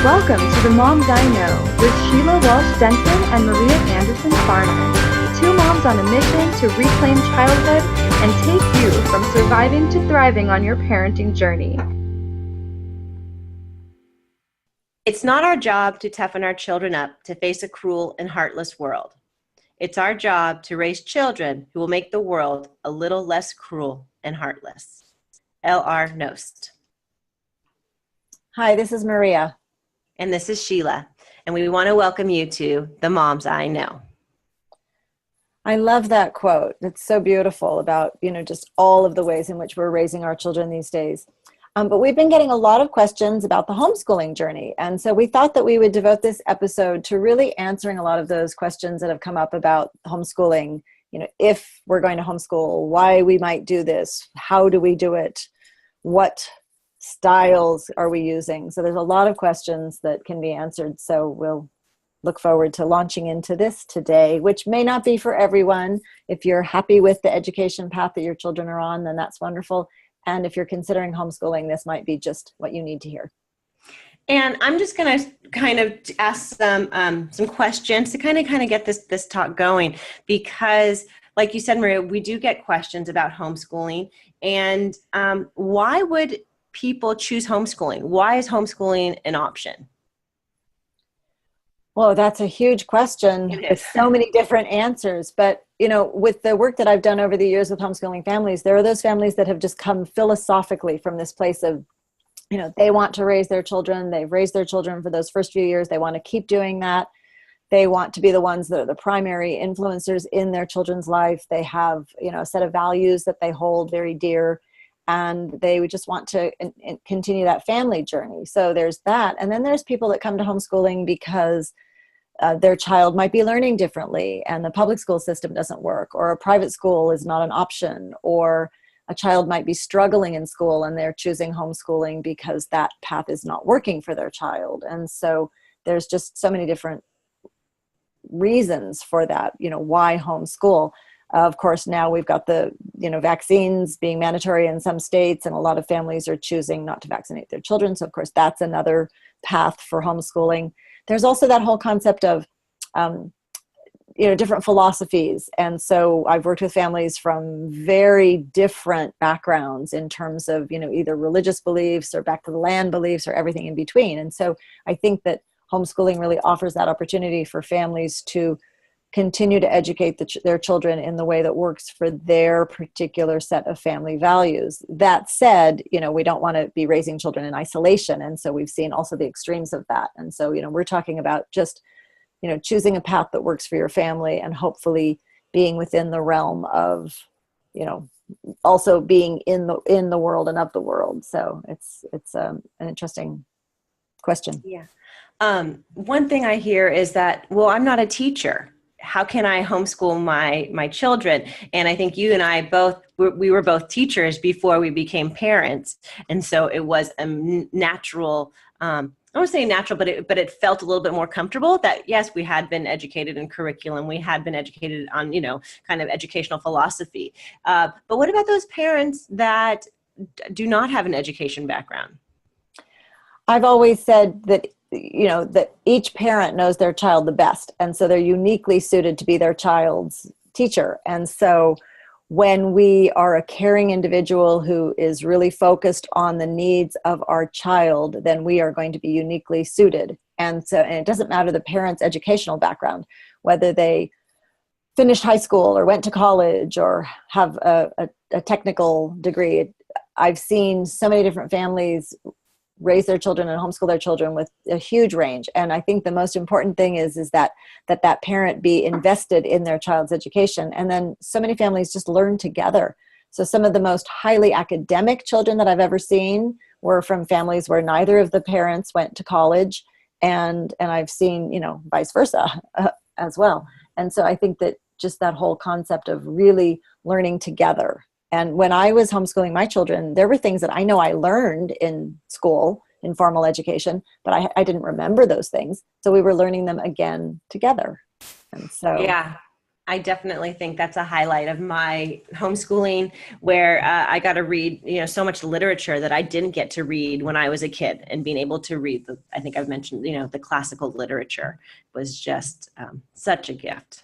Welcome to the Moms I Know with Sheila Walsh-Denton and Maria Anderson-Farner. Two moms on a mission to reclaim childhood and take you from surviving to thriving on your parenting journey. It's not our job to toughen our children up to face a cruel and heartless world. It's our job to raise children who will make the world a little less cruel and heartless. L.R. Nost. Hi, this is Maria. And this is Sheila. And we want to welcome you to The Moms I Know. I love that quote. It's so beautiful about, just all of the ways in which we're raising our children these days. But we've been getting a lot of questions about the homeschooling journey. And so we thought that we would devote this episode to really answering a lot of those questions that have come up about homeschooling. If we're going to homeschool, why we might do this, how do we do it, what styles are we using? So there's a lot of questions that can be answered. So we'll look forward to launching into this today, which may not be for everyone. If you're happy with the education path that your children are on, then that's wonderful. And if you're considering homeschooling, this might be just what you need to hear. And I'm just going to kind of ask some questions to kind of get this talk going, because like you said, Maria, we do get questions about homeschooling. And why would people choose homeschooling? Why is homeschooling an option? Well, that's a huge question with so many different answers. But, with the work that I've done over the years with homeschooling families, there are those families that have just come philosophically from this place of, they want to raise their children. They've raised their children for those first few years. They want to keep doing that. They want to be the ones that are the primary influencers in their children's life. They have, a set of values that they hold very dear. And they would just want to continue that family journey. So there's that. And then there's people that come to homeschooling because their child might be learning differently and the public school system doesn't work, or a private school is not an option, or a child might be struggling in school and they're choosing homeschooling because that path is not working for their child. And so there's just so many different reasons for that, why homeschool. Of course, now we've got the, vaccines being mandatory in some states, and a lot of families are choosing not to vaccinate their children. So, of course, that's another path for homeschooling. There's also that whole concept of, different philosophies. And so I've worked with families from very different backgrounds in terms of, either religious beliefs or back to the land beliefs or everything in between. And so I think that homeschooling really offers that opportunity for families to continue to educate their children in the way that works for their particular set of family values. That said, we don't want to be raising children in isolation. And so we've seen also the extremes of that. And so, we're talking about just, choosing a path that works for your family and hopefully being within the realm of, also being in the world and of the world. So it's an interesting question. Yeah. One thing I hear is that, well, I'm not a teacher. How can I homeschool my children? And I think you and I we were both teachers before we became parents. And so it was a natural, I don't say natural, but it felt a little bit more comfortable that, yes, we had been educated in curriculum. We had been educated on, kind of educational philosophy. But what about those parents that do not have an education background? I've always said that that each parent knows their child the best. And so they're uniquely suited to be their child's teacher. And so when we are a caring individual who is really focused on the needs of our child, then we are going to be uniquely suited. And it doesn't matter the parent's educational background, whether they finished high school or went to college or have a technical degree. I've seen so many different families raise their children and homeschool their children with a huge range. And I think the most important thing is that parent be invested in their child's education. And then so many families just learn together. So some of the most highly academic children that I've ever seen were from families where neither of the parents went to college. And I've seen, vice versa as well. And so I think that just that whole concept of really learning together. And when I was homeschooling my children, there were things that I know I learned in school, in formal education, but I didn't remember those things. So we were learning them again together. And so, yeah, I definitely think that's a highlight of my homeschooling, where I got to read, so much literature that I didn't get to read when I was a kid, and being able to read I think I've mentioned, the classical literature was just such a gift.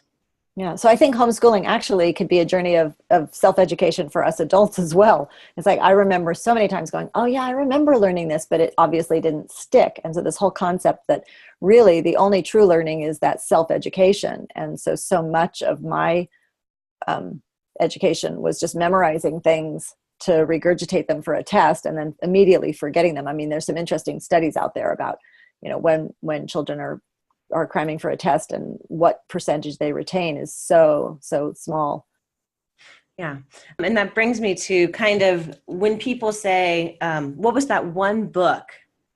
Yeah. So I think homeschooling actually could be a journey of self-education for us adults as well. It's like, I remember so many times going, oh yeah, I remember learning this, but it obviously didn't stick. And so this whole concept that really the only true learning is that self-education. And so much of my education was just memorizing things to regurgitate them for a test and then immediately forgetting them. I mean, there's some interesting studies out there about, when children are cramming for a test and what percentage they retain is so small. Yeah. And that brings me to kind of when people say, what was that one book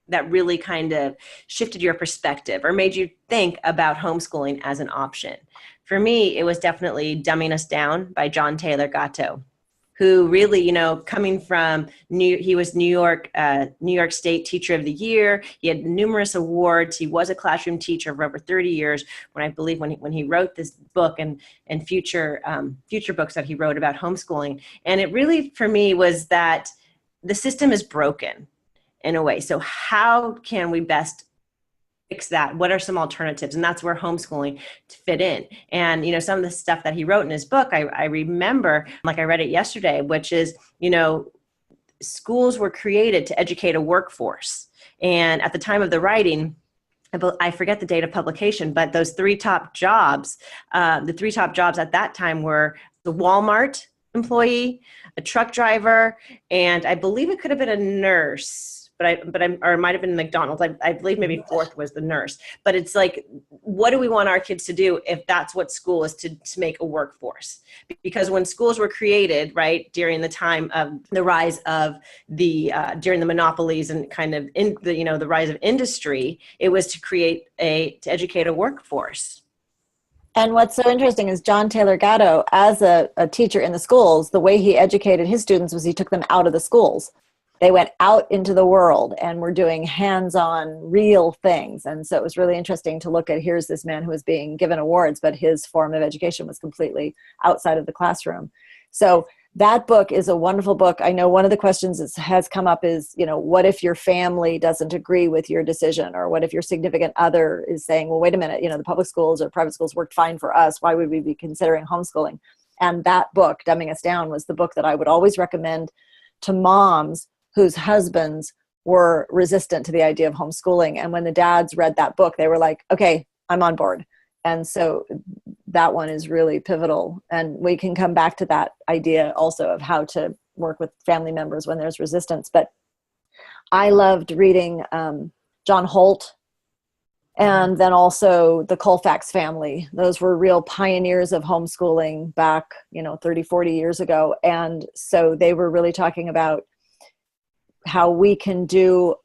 that really kind of shifted your perspective or made you think about homeschooling as an option? For me, it was definitely Dumbing Us Down by John Taylor Gatto, who really, coming from he was New York State Teacher of the Year. He had numerous awards. He was a classroom teacher for over 30 years. When he wrote this book and future books that he wrote about homeschooling. And it really, for me, was that the system is broken in a way. So how can we best fix that? What are some alternatives? And that's where homeschooling fit in. And, some of the stuff that he wrote in his book, I remember, like I read it yesterday, which is, schools were created to educate a workforce. And at the time of the writing, I forget the date of publication, but those three top jobs, the three top jobs at that time were the Walmart employee, a truck driver, and I believe it could have been a nurse. Or it might have been McDonald's. I believe maybe fourth was the nurse. But it's like, what do we want our kids to do if that's what school is to make a workforce? Because when schools were created, right, during the time of the rise of during the monopolies and kind of the rise of industry, it was to educate a workforce. And what's so interesting is John Taylor Gatto, as a teacher in the schools, the way he educated his students was he took them out of the schools. They went out into the world and were doing hands-on real things. And so it was really interesting to look at, here's this man who was being given awards, but his form of education was completely outside of the classroom. So that book is a wonderful book. I know one of the questions that has come up is, what if your family doesn't agree with your decision? Or what if your significant other is saying, well, wait a minute, the public schools or private schools worked fine for us. Why would we be considering homeschooling? And that book, Dumbing Us Down, was the book that I would always recommend to moms whose husbands were resistant to the idea of homeschooling. And when the dads read that book, they were like, okay, I'm on board. And so that one is really pivotal. And we can come back to that idea also of how to work with family members when there's resistance. But I loved reading John Holt, and then also the Colfax family. Those were real pioneers of homeschooling back, 30, 40 years ago. And so they were really talking about how we can do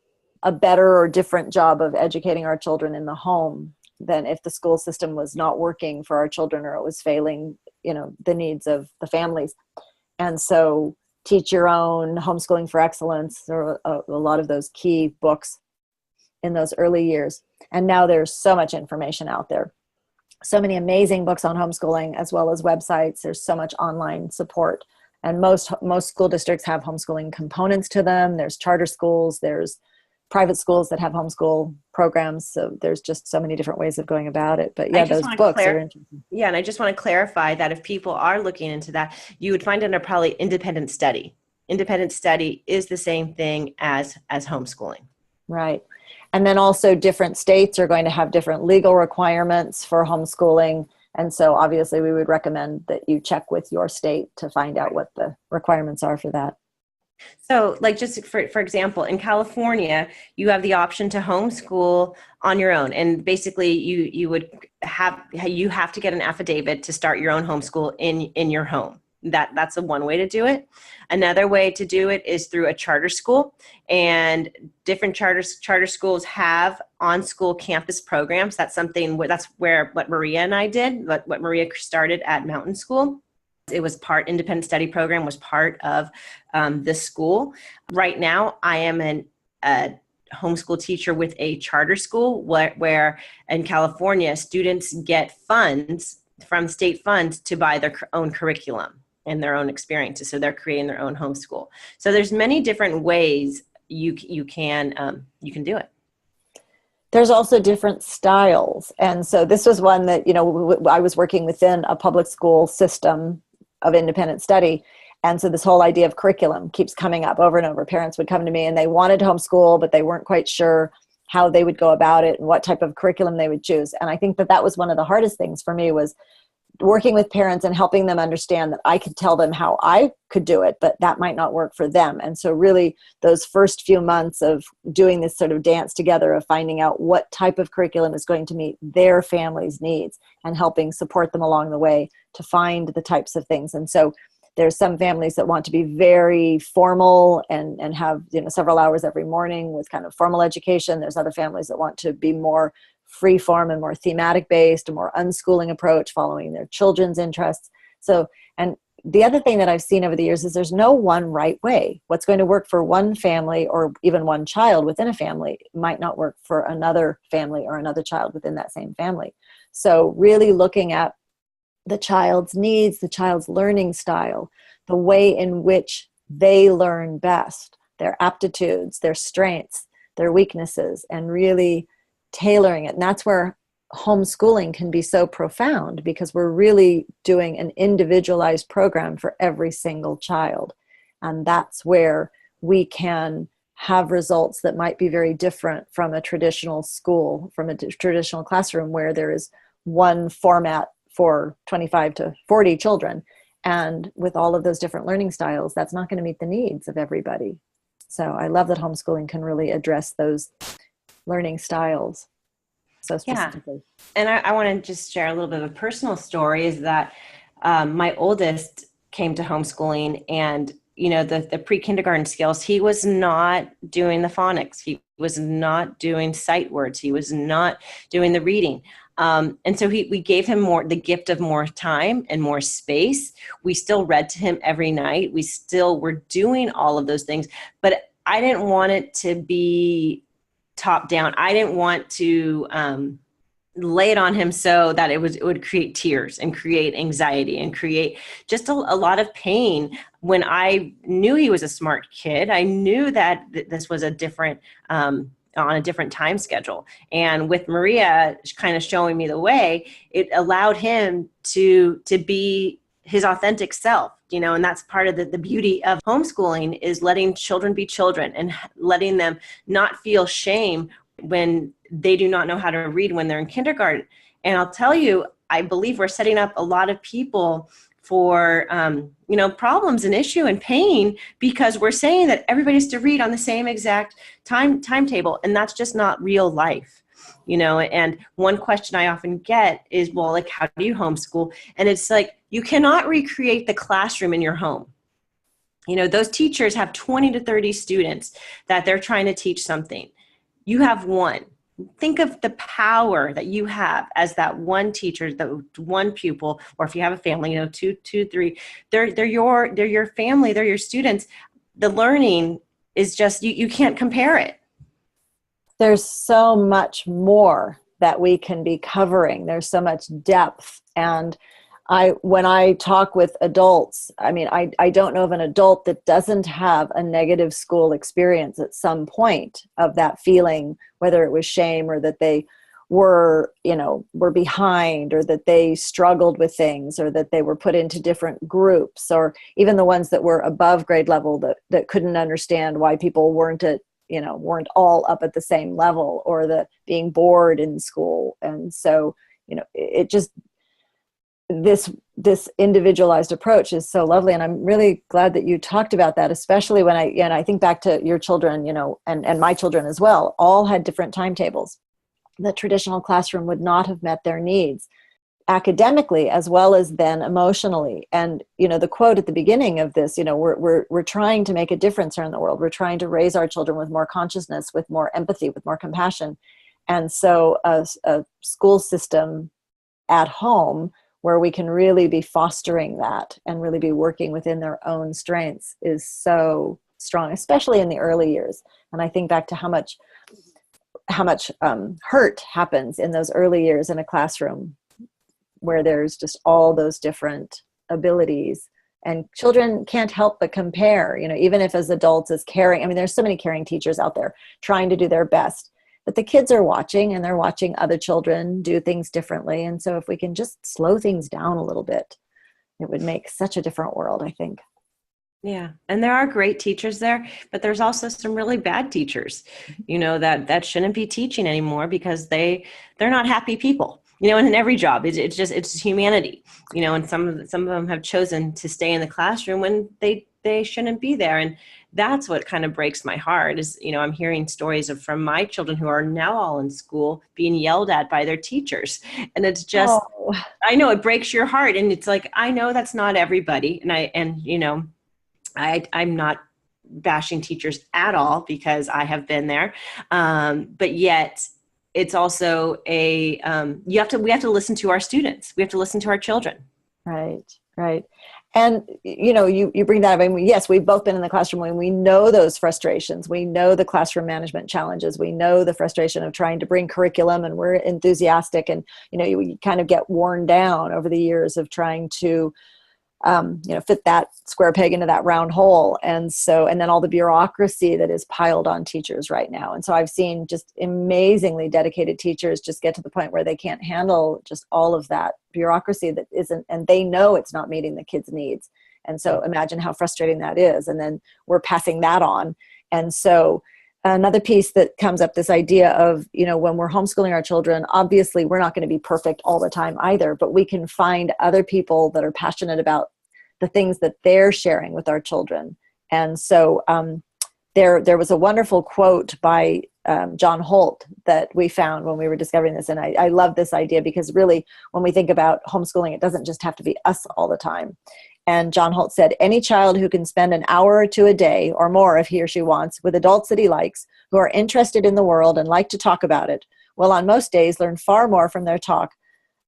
a better or different job of educating our children in the home than if the school system was not working for our children or it was failing, the needs of the families. And so Teach Your Own, Homeschooling for Excellence, there are a lot of those key books in those early years. And now there's so much information out there. So many amazing books on homeschooling, as well as websites. There's so much online support. And most school districts have homeschooling components to them. There's charter schools, there's private schools that have homeschool programs. So there's just so many different ways of going about it. But yeah, those books are interesting. Yeah, and I just want to clarify that if people are looking into that, you would find it under probably independent study. Independent study is the same thing as homeschooling. Right. And then also different states are going to have different legal requirements for homeschooling. And so obviously we would recommend that you check with your state to find out what the requirements are for that. So like just for example, in California, you have the option to homeschool on your own. And basically you have to get an affidavit to start your own homeschool in your home. That's one way to do it. Another way to do it is through a charter school, and different charter schools have on-school campus programs. That's what Maria and I did, what Maria started at Mountain School. It was independent study program was part of this school. Right now, I am a homeschool teacher with a charter school where in California, students get funds from state funds to buy their own curriculum and their own experiences. So they're creating their own homeschool. So there's many different ways you can do it. There's also different styles. And so this was one that, I was working within a public school system of independent study. And so this whole idea of curriculum keeps coming up over and over. Parents would come to me and they wanted homeschool, but they weren't quite sure how they would go about it and what type of curriculum they would choose. And I think that was one of the hardest things for me, was working with parents and helping them understand that I could tell them how I could do it, but that might not work for them. And so really those first few months of doing this sort of dance together of finding out what type of curriculum is going to meet their family's needs and helping support them along the way to find the types of things. And so there's some families that want to be very formal and have, several hours every morning with kind of formal education. There's other families that want to be more free form and more thematic based, a more unschooling approach, following their children's interests. So, and the other thing that I've seen over the years is there's no one right way. What's going to work for one family or even one child within a family might not work for another family or another child within that same family. So really looking at the child's needs, the child's learning style, the way in which they learn best, their aptitudes, their strengths, their weaknesses, and really tailoring it. And that's where homeschooling can be so profound, because we're really doing an individualized program for every single child. And that's where we can have results that might be very different from a traditional school, from a traditional classroom where there is one format for 25 to 40 children. And with all of those different learning styles, that's not going to meet the needs of everybody. So I love that homeschooling can really address those learning styles so specifically. Yeah. And I want to just share a little bit of a personal story, is that my oldest came to homeschooling, and the pre-kindergarten skills, he was not doing the phonics. He was not doing sight words. He was not doing the reading. And so we gave him the gift of more time and more space. We still read to him every night. We still were doing all of those things, but I didn't want it to be top down. I didn't want to lay it on him so that it would create tears and create anxiety and create just a lot of pain. When I knew he was a smart kid, I knew that this was a different on a different time schedule. And with Maria kind of showing me the way, it allowed him to be his authentic self, and that's part of the beauty of homeschooling, is letting children be children and letting them not feel shame when they do not know how to read when they're in kindergarten. And I'll tell you, I believe we're setting up a lot of people for, problems and issue and pain, because we're saying that everybody's to read on the same exact timetable. And that's just not real life, and one question I often get is, well, like, how do you homeschool? And it's like, you cannot recreate the classroom in your home. Those teachers have 20 to 30 students that they're trying to teach something. You have one. Think of the power that you have as that one teacher, the one pupil, or if you have a family, two, three, they're your family, they're your students. The learning is just, you can't compare it. There's so much more that we can be covering. There's so much depth. And when I talk with adults, I don't know of an adult that doesn't have a negative school experience at some point of that feeling, whether it was shame or that they were behind, or that they struggled with things, or that they were put into different groups, or even the ones that were above grade level that couldn't understand why people weren't all up at the same level, or the being bored in school. And so, it just, this individualized approach is so lovely. And I'm really glad that you talked about that, especially when I think back to your children, and my children as well, all had different timetables. The traditional classroom would not have met their needs academically as well as then emotionally. And, the quote at the beginning of this, we're trying to make a difference here in the world. We're trying to raise our children with more consciousness, with more empathy, with more compassion. And so a school system at home where we can really be fostering that and really be working within their own strengths is so strong, especially in the early years. And I think back to how much hurt happens in those early years in a classroom, where there's just all those different abilities. And children can't help but compare, even if as adults as caring. I mean, there's so many caring teachers out there trying to do their best, but the kids are watching, and they're watching other children do things differently. And so if we can just slow things down a little bit, it would make such a different world, I think. Yeah. And there are great teachers there, but there's also some really bad teachers, that shouldn't be teaching anymore because they're not happy people, and in every job, it's humanity, and some of them have chosen to stay in the classroom when they shouldn't be there. And that's what kind of breaks my heart is, I'm hearing stories from my children who are now all in school being yelled at by their teachers. And it's just, I know it breaks your heart. And it's like, I know that's not everybody. I'm not bashing teachers at all because I have been there. But yet it's also we have to listen to our students. We have to listen to our children. Right. And, you bring that up. I mean, yes, we've both been in the classroom and we know those frustrations. We know the classroom management challenges. We know the frustration of trying to bring curriculum, and we're enthusiastic, and, you kind of get worn down over the years of trying to fit that square peg into that round hole. And then all the bureaucracy that is piled on teachers right now. And so I've seen just amazingly dedicated teachers just get to the point where they can't handle just all of that bureaucracy that isn't, and they know it's not meeting the kids' needs. And so imagine how frustrating that is. And then we're passing that on. And so another piece that comes up, this idea of, when we're homeschooling our children, obviously we're not going to be perfect all the time either, but we can find other people that are passionate about the things that they're sharing with our children. And so there was a wonderful quote by John Holt that we found when we were discovering this. And I love this idea because really when we think about homeschooling, it doesn't just have to be us all the time. And John Holt said, any child who can spend an hour or two a day or more if he or she wants with adults that he likes, who are interested in the world and like to talk about it, will on most days learn far more from their talk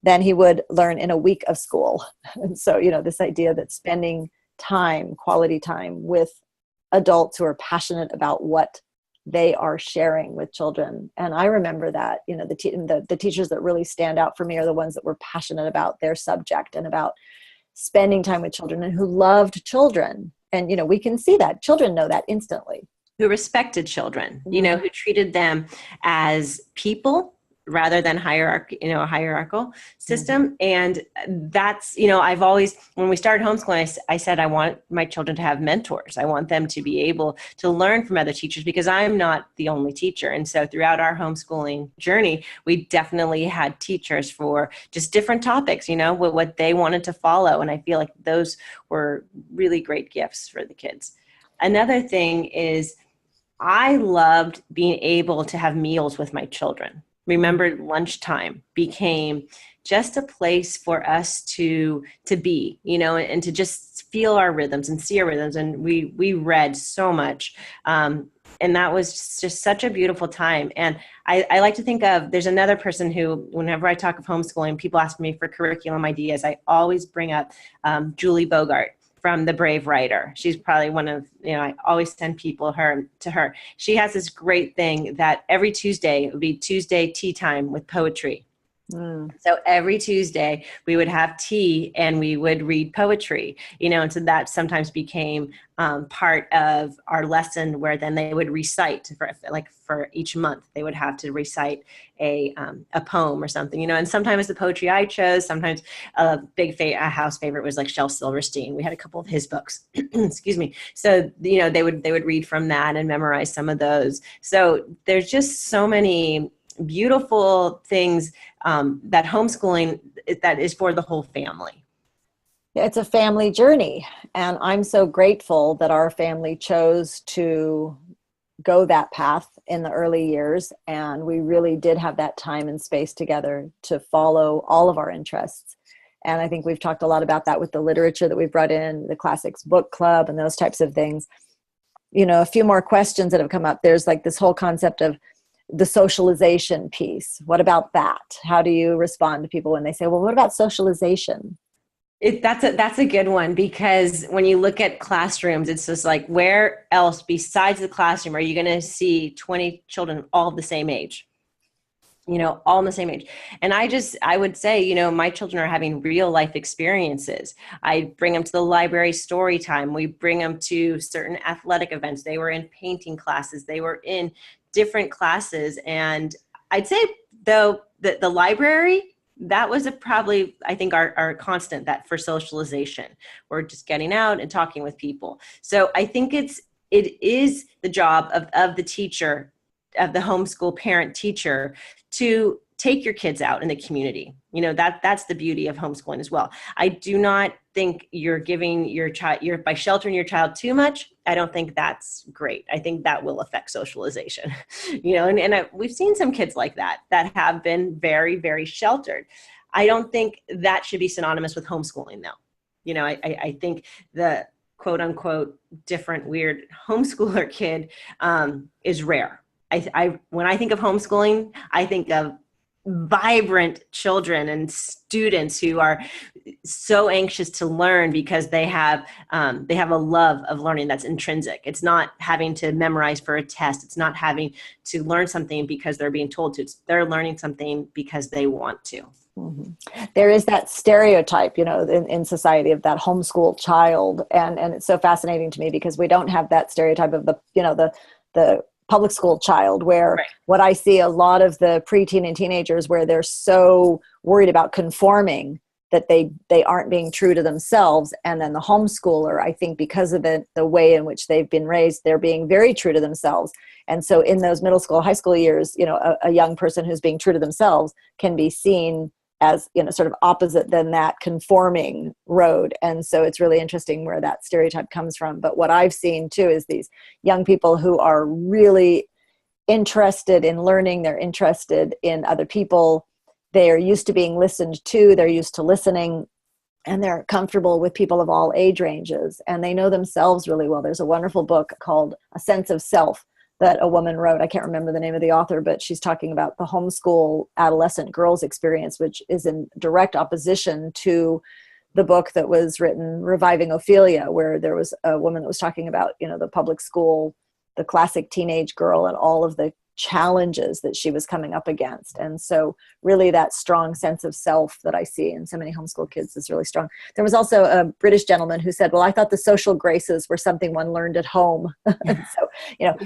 than he would learn in a week of school. And so, this idea that spending time, quality time with adults who are passionate about what they are sharing with children. And I remember that, the teachers that really stand out for me are the ones that were passionate about their subject and about spending time with children and who loved children. And, we can see that. Children know that instantly. Who respected children, who treated them as people rather than a hierarchical system. And that's, I've always, when we started homeschooling, I said, I want my children to have mentors. I want them to be able to learn from other teachers because I'm not the only teacher. And so throughout our homeschooling journey, we definitely had teachers for just different topics, what they wanted to follow. And I feel like those were really great gifts for the kids. Another thing is I loved being able to have meals with my children. Remember, lunchtime became just a place for us to be, and to just feel our rhythms and see our rhythms. And we read so much. And that was just such a beautiful time. And I like to think of, there's another person who, whenever I talk of homeschooling, people ask me for curriculum ideas. I always bring up Julie Bogart from The Brave Writer. She's probably one of, I always send people to her. She has this great thing that every Tuesday, it would be Tuesday tea time with poetry. So every Tuesday we would have tea and we would read poetry, and so that sometimes became part of our lesson, where then they would recite for each month, they would have to recite a poem or something, and sometimes the poetry I chose, sometimes a house favorite was like Shel Silverstein. We had a couple of his books, excuse me. So, they would read from that and memorize some of those. So there's just so many beautiful things that homeschooling, that is for the whole family. It's a family journey. And I'm so grateful that our family chose to go that path in the early years. And we really did have that time and space together to follow all of our interests. And I think we've talked a lot about that with the literature that we've brought in, the classics book club and those types of things. A few more questions that have come up. There's like this whole concept of the socialization piece. What about that? How do you respond to people when they say, well, what about socialization? That's a good one, because when you look at classrooms, it's just like, where else besides the classroom are you going to see 20 children all the same age? all in the same age. And I would say, my children are having real life experiences. I bring them to the library story time. We bring them to certain athletic events. They were in painting classes. They were in different classes. And I'd say though that the library, that was probably, I think, our constant, that for socialization. We're just getting out and talking with people. So I think it is the job of the teacher, of the homeschool parent teacher, to take your kids out in the community. That's the beauty of homeschooling as well. I do not think you're giving your child, by sheltering your child too much. I don't think that's great. I think that will affect socialization, and we've seen some kids like that have been very, very sheltered. I don't think that should be synonymous with homeschooling though. I think the quote unquote different, weird homeschooler kid is rare. When I think of homeschooling, I think of vibrant children and students who are so anxious to learn because they have a love of learning that's intrinsic. It's not having to memorize for a test. It's not having to learn something because they're being told to. They're learning something because they want to. Mm-hmm. There is that stereotype, in society of that homeschool child. And it's so fascinating to me because we don't have that stereotype of the public school child, where right. What I see a lot of the preteen and teenagers, where they're so worried about conforming that they aren't being true to themselves. And then the homeschooler, I think because of the way in which they've been raised, they're being very true to themselves. And so in those middle school, high school years, a young person who's being true to themselves can be seen as, sort of opposite than that conforming road. And so it's really interesting where that stereotype comes from. But what I've seen too is these young people who are really interested in learning. They're interested in other people. They're used to being listened to. They're used to listening. And they're comfortable with people of all age ranges. And they know themselves really well. There's a wonderful book called A Sense of Self that a woman wrote. I can't remember the name of the author, but she's talking about the homeschool adolescent girls experience, which is in direct opposition to the book that was written, Reviving Ophelia, where there was a woman that was talking about, the public school, the classic teenage girl, and all of the challenges that she was coming up against. And so really that strong sense of self that I see in so many homeschool kids is really strong. There was also a British gentleman who said, well, I thought the social graces were something one learned at home. So,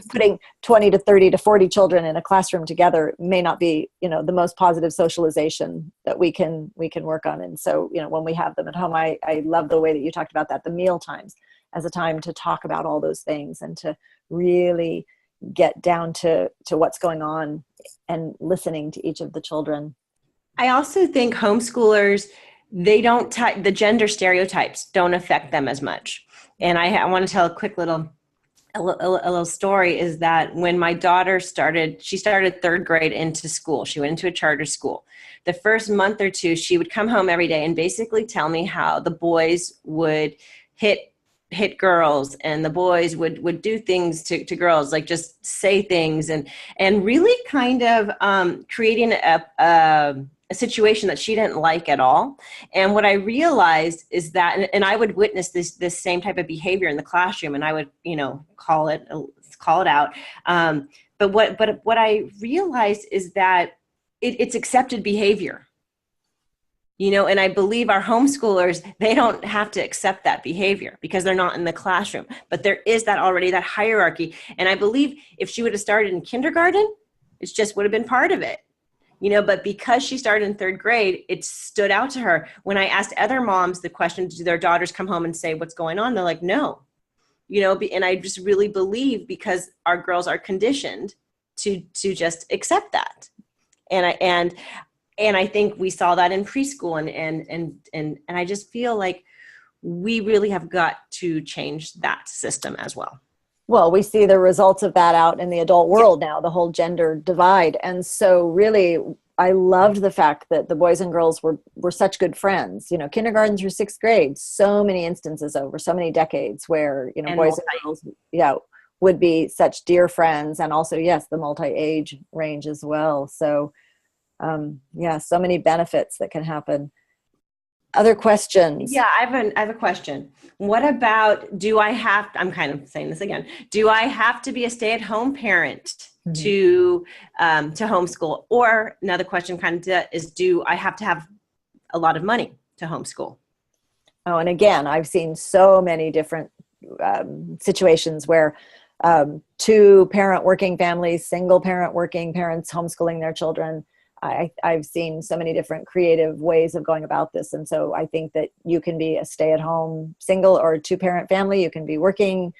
putting 20 to 30 to 40 children in a classroom together may not be, the most positive socialization that we can work on. And so, when we have them at home, I love the way that you talked about that, the meal times as a time to talk about all those things and to really get down to what's going on and listening to each of the children. I also think homeschoolers, the gender stereotypes don't affect them as much. And I want to tell a quick little story, is that when my daughter she started third grade into school. She went into a charter school. The first month or two, she would come home every day and basically tell me how the boys would hit girls, and the boys would do things to girls, like just say things and really kind of creating a situation that she didn't like at all. And what I realized is that, and I would witness this same type of behavior in the classroom, and I would, call it out. But what I realized is that it's accepted behavior. And I believe our homeschoolers, they don't have to accept that behavior because they're not in the classroom. But there is that hierarchy. And I believe if she would have started in kindergarten, it just would have been part of it. But because she started in third grade, it stood out to her. When I asked other moms the question, do their daughters come home and say what's going on? They're like, no. And I just really believe because our girls are conditioned to just accept that. And I think we saw that in preschool, and I just feel like we really have got to change that system as well. Well, we see the results of that out in the adult world now, the whole gender divide. And so really, I loved the fact that the boys and girls were such good friends, kindergarten through sixth grade, so many instances over so many decades where, boys and girls, would be such dear friends. And also, yes, the multi-age range as well. So so many benefits that can happen. Other questions? Yeah, I have a question. What about, I'm kind of saying this again, do I have to be a stay-at-home parent to homeschool? Or another question kind of is, do I have to have a lot of money to homeschool? Oh, and again, I've seen so many different situations where two-parent working families, single-parent working parents homeschooling their children. I've seen so many different creative ways of going about this. And so I think that you can be a stay-at-home single or two-parent family. You can be working,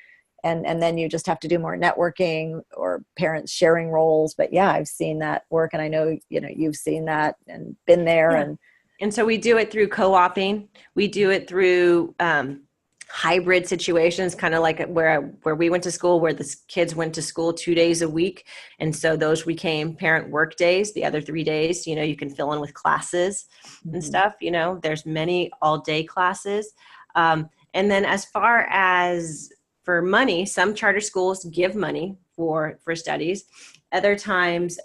and then you just have to do more networking or parents sharing roles. But yeah, I've seen that work. And I know, you've seen that and been there. Yeah. And so we do it through co-oping. We do it through hybrid situations, kind of like where we went to school, where the kids went to school 2 days a week. And so those became parent work days. The other 3 days, you can fill in with classes and stuff. There's many all-day classes. And then as far as for money, some charter schools give money for studies. Other times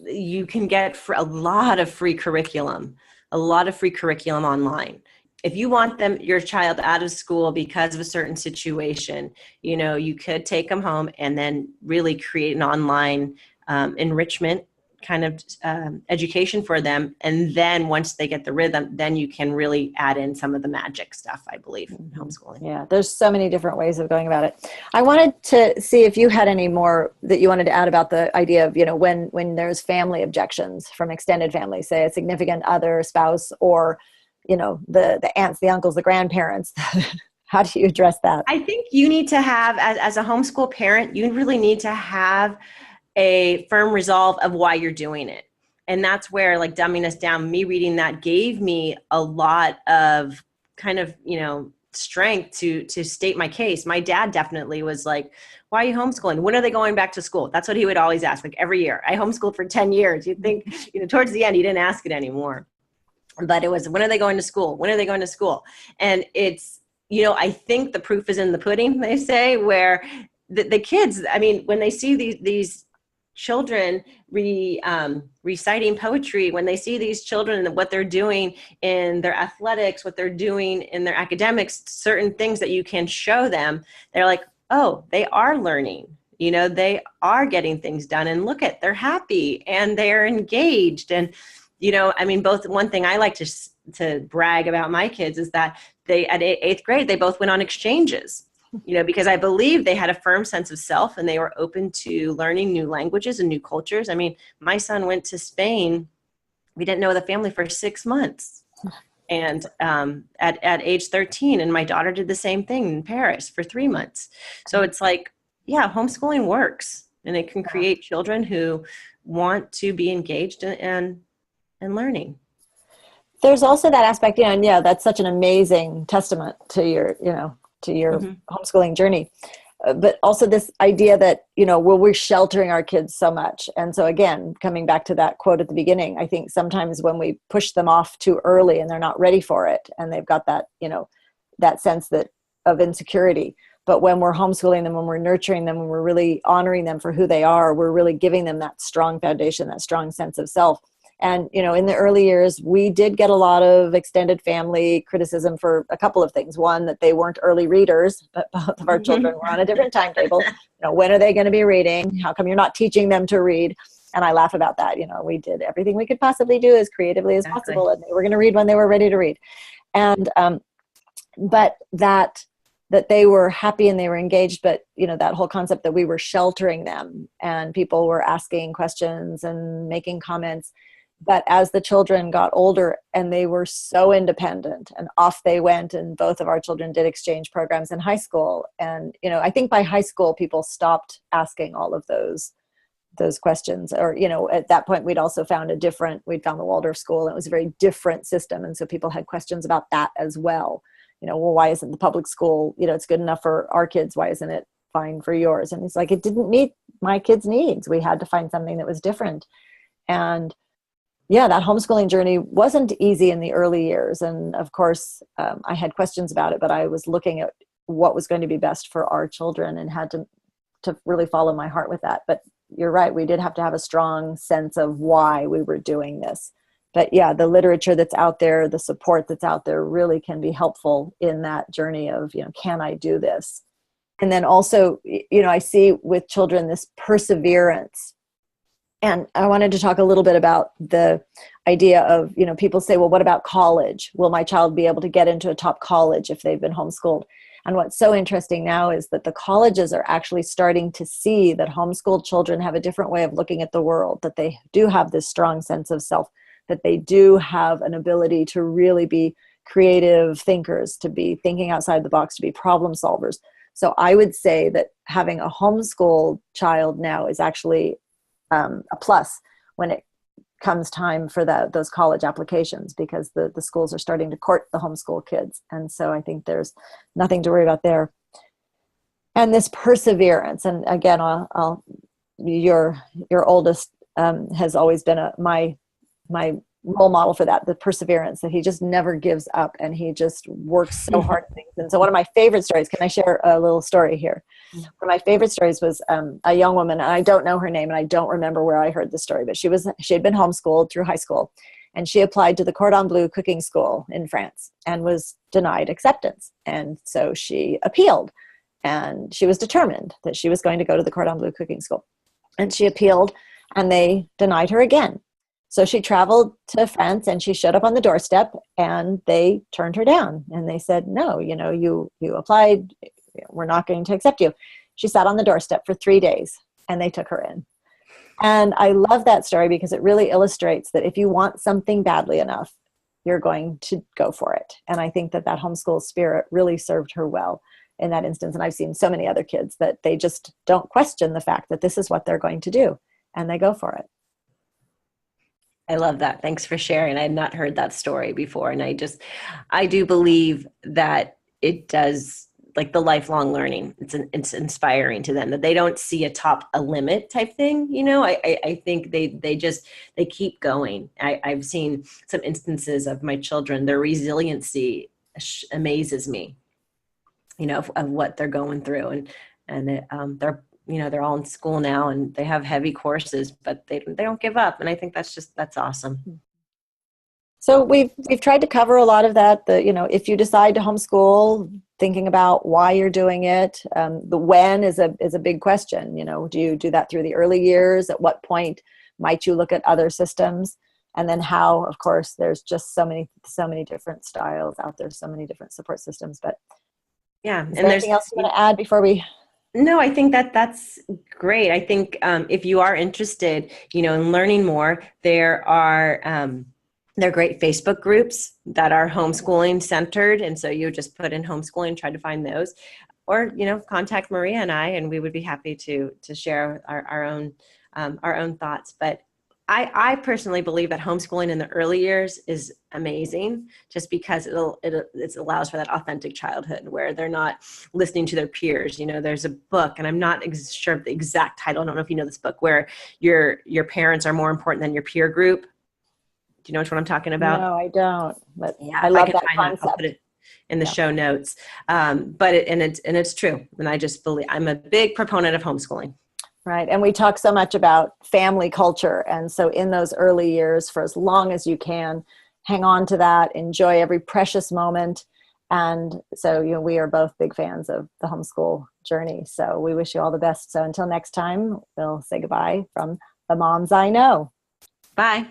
you can get a lot of free curriculum online. If you want your child out of school because of a certain situation, you could take them home and then really create an online enrichment kind of education for them. And then once they get the rhythm, then you can really add in some of the magic stuff, I believe, in homeschooling. Yeah, there's so many different ways of going about it. I wanted to see if you had any more that you wanted to add about the idea of, when there's family objections from extended families, say a significant other, spouse, or the aunts, the uncles, the grandparents. How do you address that? I think you need to have, as a homeschool parent, you really need to have a firm resolve of why you're doing it. And that's where, like, dumbing us down, me reading that gave me a lot of kind of, strength to state my case. My dad definitely was like, why are you homeschooling? When are they going back to school? That's what he would always ask, like every year. I homeschooled for 10 years. You'd think, towards the end, he didn't ask it anymore. But it was, when are they going to school? When are they going to school? And it's, I think the proof is in the pudding, they say, where the kids, when they see these children reciting poetry, when they see these children and what they're doing in their athletics, what they're doing in their academics, certain things that you can show them, they're like, oh, they are learning. They are getting things done, and they're happy and they're engaged. And both, one thing I like to brag about my kids is that they, at 8th grade, they both went on exchanges, because I believe they had a firm sense of self and they were open to learning new languages and new cultures. My son went to Spain. We didn't know the family for 6 months. And at age 13, and my daughter did the same thing in Paris for 3 months. So it's like, yeah, homeschooling works, and it can create children who want to be engaged and learning. There's also that aspect, and that's such an amazing testament to your, homeschooling journey. But also this idea that, we're sheltering our kids so much. And so again, coming back to that quote at the beginning, I think sometimes when we push them off too early and they're not ready for it, and they've got that, that sense of insecurity. But when we're homeschooling them, when we're nurturing them, when we're really honoring them for who they are, we're really giving them that strong foundation, that strong sense of self. And, in the early years, we did get a lot of extended family criticism for a couple of things. One, that they weren't early readers, but both of our children were on a different timetable. When are they going to be reading? How come you're not teaching them to read? And I laugh about that. We did everything we could possibly do as creatively as possible, and they were going to read when they were ready to read. And, but that they were happy and they were engaged, but that whole concept that we were sheltering them and people were asking questions and making comments. But as the children got older and they were so independent, and off they went, and both of our children did exchange programs in high school. And, I think by high school, people stopped asking all of those questions. Or, at that point, we'd found the Waldorf school, and it was a very different system. And so people had questions about that as well. Well, why isn't the public school, it's good enough for our kids? Why isn't it fine for yours? And it's like, it didn't meet my kids' needs. We had to find something that was different. And yeah, that homeschooling journey wasn't easy in the early years. And of course, I had questions about it, but I was looking at what was going to be best for our children and had to really follow my heart with that. But you're right, we did have to have a strong sense of why we were doing this. But yeah, the literature that's out there, the support that's out there really can be helpful in that journey of, can I do this? And then also, I see with children this perseverance. And I wanted to talk a little bit about the idea of, people say, well, what about college? Will my child be able to get into a top college if they've been homeschooled? And what's so interesting now is that the colleges are actually starting to see that homeschooled children have a different way of looking at the world, that they do have this strong sense of self, that they do have an ability to really be creative thinkers, to be thinking outside the box, to be problem solvers. So I would say that having a homeschooled child now is actually a plus when it comes time for those college applications, because the schools are starting to court the homeschool kids. And so I think there's nothing to worry about there. And this perseverance, and again, your oldest has always been my role model for that, the perseverance, that he just never gives up and he just works so hard at things. And so one of my favorite stories, can I share a little story here? One of my favorite stories was a young woman, and I don't know her name and I don't remember where I heard the story, but she had been homeschooled through high school, and she applied to the Cordon Bleu cooking school in France and was denied acceptance. And so she appealed, and she was determined that she was going to go to the Cordon Bleu cooking school. And she appealed, and they denied her again. So she traveled to France, and she showed up on the doorstep, and they turned her down. And they said, no, you applied, we're not going to accept you. She sat on the doorstep for 3 days, and they took her in. And I love that story because it really illustrates that if you want something badly enough, you're going to go for it. And I think that homeschool spirit really served her well in that instance. And I've seen so many other kids that they just don't question the fact that this is what they're going to do, and they go for it. I love that. Thanks for sharing. I had not heard that story before. And I do believe that it does, like the lifelong learning, it's inspiring to them, that they don't see a limit type thing. I think they keep going. I've seen some instances of my children, their resiliency amazes me, of what they're going through. And they're all in school now and they have heavy courses, but they don't give up. And I think that's awesome. So we've tried to cover a lot of that. If you decide to homeschool, thinking about why you're doing it, the when is a big question. Do you do that through the early years? At what point might you look at other systems? And then how, of course, there's just so many different styles out there, so many different support systems. But yeah, is there anything else you want to add before we? No, I think that's great. I think if you are interested, in learning more, there are great Facebook groups that are homeschooling centered. And so you just put in homeschooling, try to find those, or, contact Maria and I, and we would be happy to share our own thoughts. But I personally believe that homeschooling in the early years is amazing, just because it allows for that authentic childhood where they're not listening to their peers. There's a book, and I'm not sure of the exact title. I don't know if you know this book, where your parents are more important than your peer group. Do you know which one I'm talking about? No, I don't. But yeah, I love that concept. concept. I'll put it in the show notes. But it's true, and I just believe I'm a big proponent of homeschooling. Right. And we talk so much about family culture. And so in those early years, for as long as you can, hang on to that, enjoy every precious moment. And so, we are both big fans of the homeschool journey. So we wish you all the best. So until next time, we'll say goodbye from the moms I know. Bye.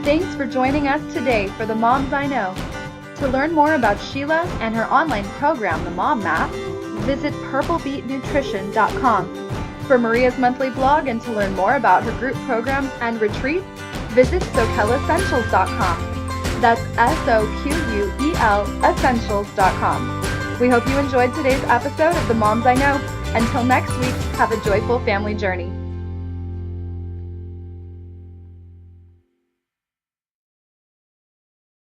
Thanks for joining us today for the Moms I Know. To learn more about Sheila and her online program, The Mom Map, visit purplebeetnutrition.com. For Maria's monthly blog and to learn more about her group programs and retreats, visit soquelessentials.com. That's SOQUEL essentials.com. We hope you enjoyed today's episode of The Moms I Know. Until next week, have a joyful family journey.